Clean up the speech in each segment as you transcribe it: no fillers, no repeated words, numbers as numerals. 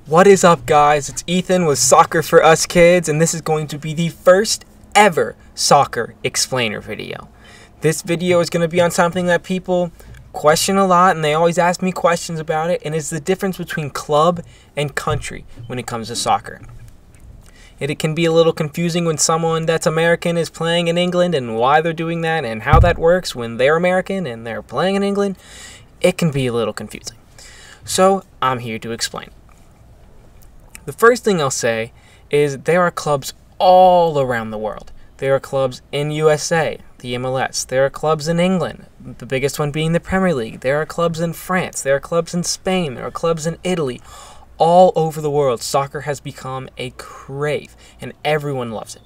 What is up, guys? It's Ethan with Soccer for Us Kids, and this is going to be the first ever soccer explainer video. This video is going to be on something that people question a lot, and they always ask me questions about it, and it's the difference between club and country when it comes to soccer. It can be a little confusing when someone that's American is playing in England and why they're doing that and how that works when they're American and they're playing in England. It can be a little confusing. So I'm here to explain. The first thing I'll say is there are clubs all around the world. There are clubs in USA, the MLS. There are clubs in England, the biggest one being the Premier League. There are clubs in France. There are clubs in Spain. There are clubs in Italy. All over the world, soccer has become a crave, and everyone loves it.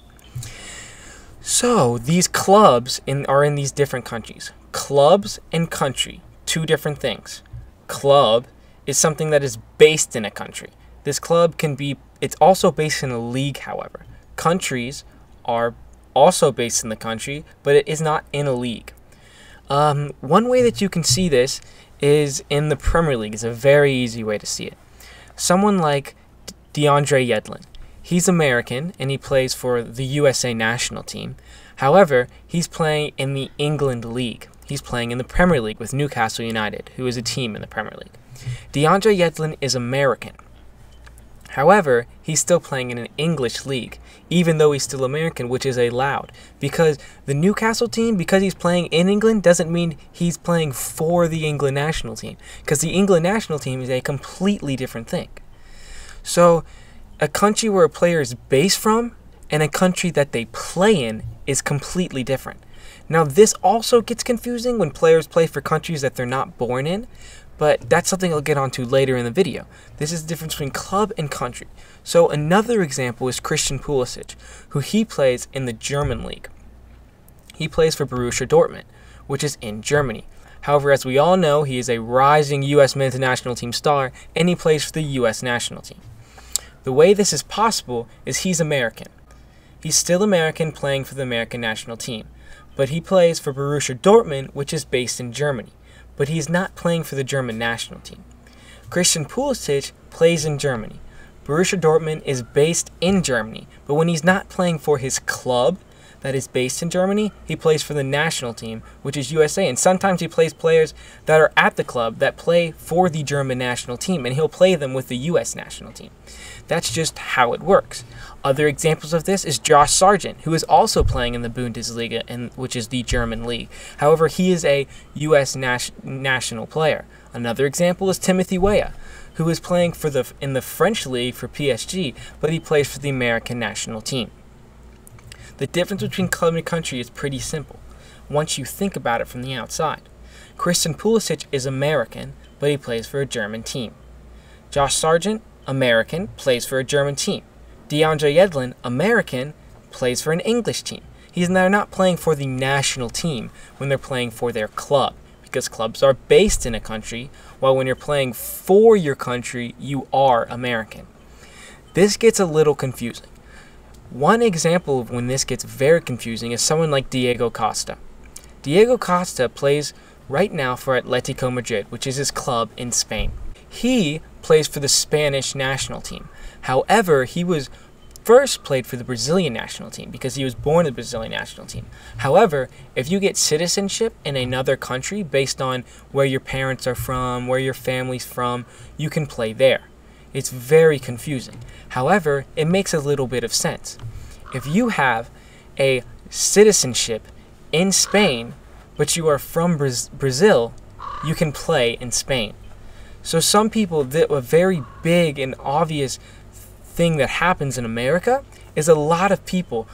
So these clubs are in these different countries. Clubs and country, two different things. Club is something that is based in a country. This club it's also based in a league, however. Countries are also based in the country, but it is not in a league. One way that you can see this is in the Premier League. It's a very easy way to see it. Someone like DeAndre Yedlin. He's American, and he plays for the USA national team. However, he's playing in the England League. He's playing in the Premier League with Newcastle United, who is a team in the Premier League. DeAndre Yedlin is American. However, he's still playing in an English league, even though he's still American, which is allowed. Because the Newcastle team, because he's playing in England, doesn't mean he's playing for the England national team. Because the England national team is a completely different thing. So, a country where a player is based from and a country that they play in is completely different. Now, this also gets confusing when players play for countries that they're not born in. But that's something I'll get onto later in the video. This is the difference between club and country. So another example is Christian Pulisic, who he plays in the German league. He plays for Borussia Dortmund, which is in Germany. However, as we all know, he is a rising U.S. men's national team star, and he plays for the U.S. national team. The way this is possible is he's American. He's still American playing for the American national team, but he plays for Borussia Dortmund, which is based in Germany. But he's not playing for the German national team. Christian Pulisic plays in Germany. Borussia Dortmund is based in Germany, but when he's not playing for his club that is based in Germany, he plays for the national team, which is USA, and sometimes he plays players that are at the club that play for the German national team, and he'll play them with the US national team. That's just how it works. Other examples of this is Josh Sargent, who is also playing in the Bundesliga, which is the German league. However, he is a U.S. national player. Another example is Timothy Weah, who is playing in the French league for PSG, but he plays for the American national team. The difference between club and country is pretty simple, once you think about it from the outside. Christian Pulisic is American, but he plays for a German team. Josh Sargent, American, plays for a German team. DeAndre Yedlin, American, plays for an English team. They're not playing for the national team when they're playing for their club, because clubs are based in a country, while when you're playing for your country, you are American. This gets a little confusing. One example of when this gets very confusing is someone like Diego Costa. Diego Costa plays right now for Atletico Madrid, which is his club in Spain. He plays for the Spanish national team. However, he was first played for the Brazilian national team because he was born in the Brazilian national team. However, if you get citizenship in another country based on where your parents are from, where your family's from, you can play there. It's very confusing. However, it makes a little bit of sense. If you have a citizenship in Spain, but you are from Brazil, you can play in Spain. So some people, a very big and obvious thing that happens in America is a lot of people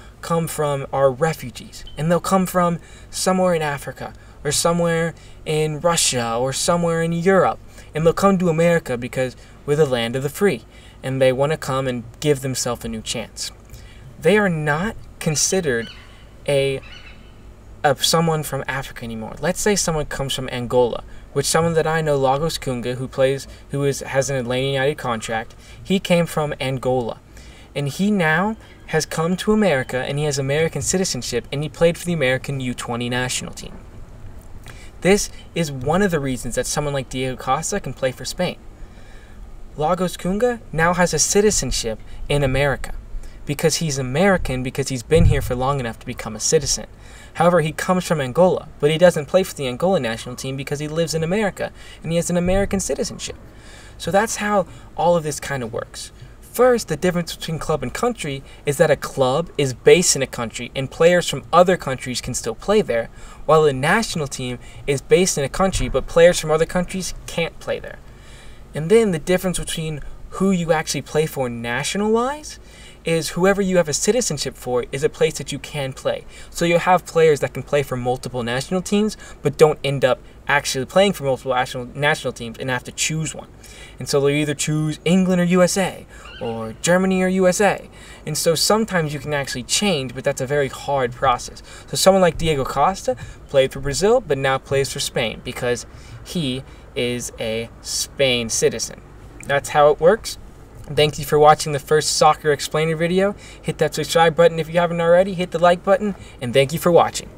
are refugees, and they'll come from somewhere in Africa or somewhere in Russia or somewhere in Europe, and they'll come to America because we're the land of the free, and they want to come and give themselves a new chance. They are not considered someone from Africa anymore. Let's say someone comes from Angola, which someone that I know, Lagos Kunga, has an Atlanta United contract. He came from Angola, and he now has come to America, and he has American citizenship, and he played for the American U20 national team. This is one of the reasons that someone like Diego Costa can play for Spain. Lagos Kunga now has a citizenship in America because he's American, because he's been here for long enough to become a citizen. However, he comes from Angola, but he doesn't play for the Angola national team because he lives in America and he has an American citizenship. So that's how all of this kind of works. First, the difference between club and country is that a club is based in a country and players from other countries can still play there, while a national team is based in a country but players from other countries can't play there. And then the difference between who you actually play for national-wise is whoever you have a citizenship for is a place that you can play. So you'll have players that can play for multiple national teams but don't end up actually playing for multiple national teams and have to choose one. And so they'll either choose England or USA or Germany or USA. And so sometimes you can actually change, but that's a very hard process. So someone like Diego Costa played for Brazil but now plays for Spain because he is a Spain citizen. That's how it works. Thank you for watching the first soccer explainer video. Hit that subscribe button if you haven't already, hit the like button, and thank you for watching.